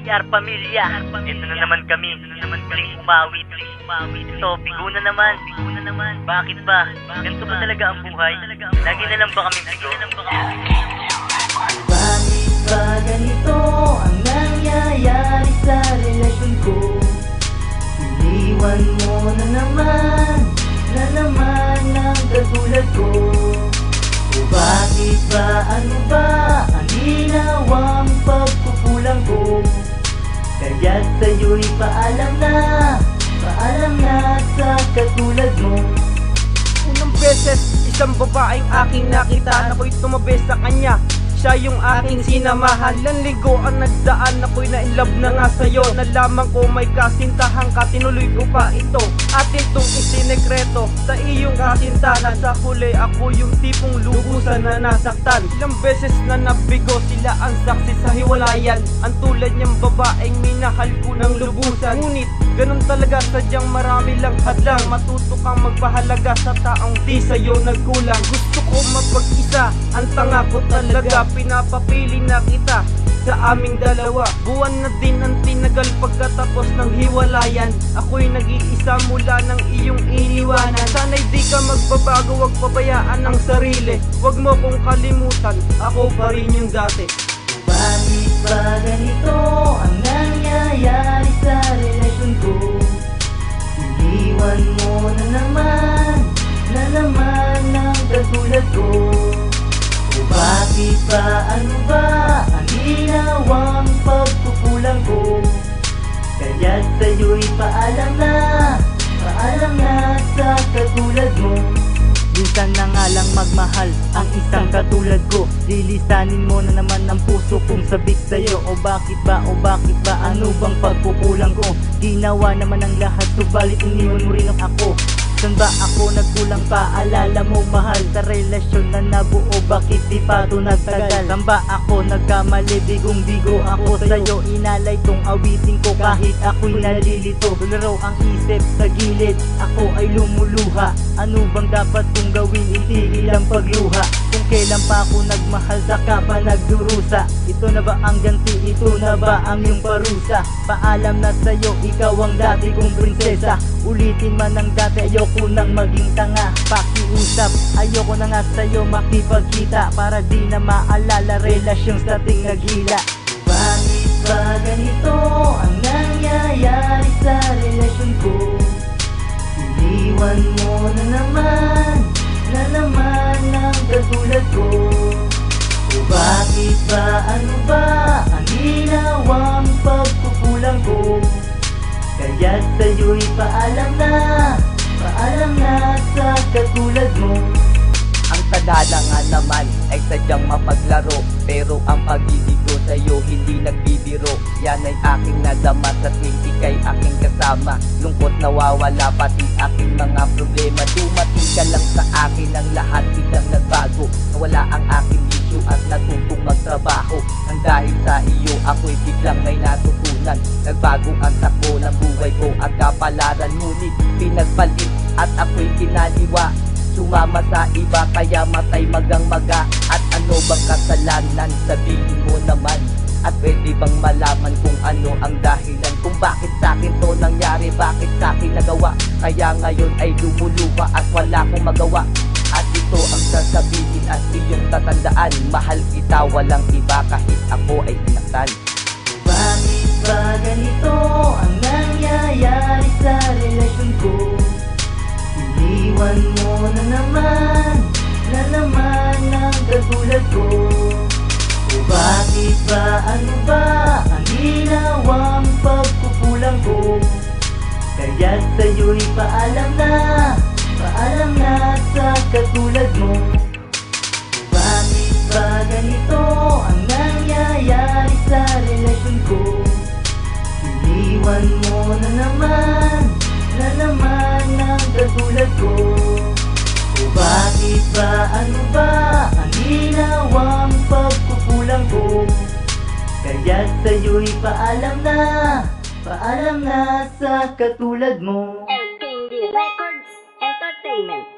CR Pamilya. Ito na naman kami. Muling umawit. Ito, bigo na naman. Bakit ba? Ganito ba talaga ang buhay? Lagi na lang ba kami bigo? Bakit ba ganito ang nangyayari sa relasyon ko? Iniwan mo na naman ang katulad ko. O bakit ba, ano ba ang ginawang pagkukulang ko? Kaya't sa'yo'y paalam na sa katulad mo. Unang beses, isang babaeng aking nakita, ako'y tumabi sa kanya. Siya yung aking sinamahan. Ilang linggo ang nagdaan, ako'y na-inlove na nga sa'yo. Nalaman ko may kasintahan ka, tinuloy ko pa ito. Atin tong isinekreto sa iyong kasintahan. Sa huli ako yung tipong lubusan na nasaktan. Ilang beses na nabigo, sila ang saksi sa hiwalayan. Ang tulad niyang babaeng minahal ko ng lubusan. Ngunit ganun talaga, sadyang marami lang hadlang. Matuto kang magpahalaga sa taong di sa'yo nagkulang. Gusto ko mapag-isa, ang tanga ko talaga. Pinapapili na kita sa aming dalawa. Buwan na din ang tinagal pagkatapos ng hiwalayan. Ako'y nag-iisa mula ng iyong iniwanan. Sana'y di ka magbabago, wag pabayaan ang sarili. Wag mo kong kalimutan, ako pa rin yung dati. Bakit ba ganito ang nangyayari sa relasyon ko? Iniwan mo na naman ang katulad ko. O bakit ba, ano ba ang ginawang pagkukulang ko? Kaya't sa'yo'y paalam na sa katulad mo. Minsan na nga lang magmahal ang isang katulad ko. Lilisanin mo na naman ang puso kong sabik sa'yo. O bakit ba, ano bang pagkukulang ko? Ginawa naman ang lahat, subalit iniwan mo rin ako. Saan ba ako nagkulang pa? Alala mo mahal, sa relasyon na nabuo, bakit di pa ito nagtagal? Saan ba ako nagkamali? Bigong-bigo ako sa'yo. Inalay tong awitin ko kahit ako'y nalilito. Laro ang isip sa gilid, ako ay lumuluha. Ano bang dapat kong gawin? Itigil ang pagluha. Kung kailan pa ako nagmahal, saka pa nagdurusa. Ito na ba ang ganti? Ito na ba ang iyong parusa? Paalam na sa'yo, ikaw ang dati kong prinsesa. Ulitin man ang dati, ayoko nang maging tanga. Pakiusap, ayoko na nga sa'yo makipagkita, para di na maalala relasyong sa ting naghila. Bakit ba ganito ang nangyayari sa relasyon ko? Iniwan mo na naman ang katulad ko. O bakit ba, ano ba ang ginawang pagkukulang ko? Kaya't sa'yo'y paalam na sa katulad mo. Ang tadhana nga naman ay sadyang mapaglaro, pero ang pag-ibig ko sa'yo hindi nagbibiro. Yan ay aking nadama sa tuwing ika'y aking kasama. Lungkot nawawala pati aking mga problema. Dumating ka lang sa akin, ang lahat biglang nagbago. Nawala ang aking issue at natutong magtrabaho. Nang dahil sa iyo ako'y biglang may natutunan. Nagbago ang takbo ng buhay ko at kapalaran, ngunit pinagpalit at ako'y kinaliwa. Sumama sa iba kaya matay magang-maga. At ano bang kasalanan? Sabihin mo naman. At pwede bang malaman kung ano ang dahilan, kung bakit sa'kin to nangyari, bakit sa'kin nagawa? Kaya ngayon ay lumuluha at wala akong magawa. At ito ang sasabihin at iyong tatandaan, mahal kita, walang iba kahit ako ay sinaktan. Bakit ba ganito ang nangyayari sa relasyon ko? Iniwan mo na naman ang katulad ko. O bakit ba, ano ba ang ginawang pagkukulang ko? Kaya't sa'yo'y paalam na sa katulad mo. Bakit ba ganito ang nangyayari sa relasyon ko? Iniwan mo na naman ang katulad ko. O bakit ba, ano ba ang ginawang pagkukulang ko? Kaya't sa'yo'y paalam na sa katulad mo. LKD Records Entertainment.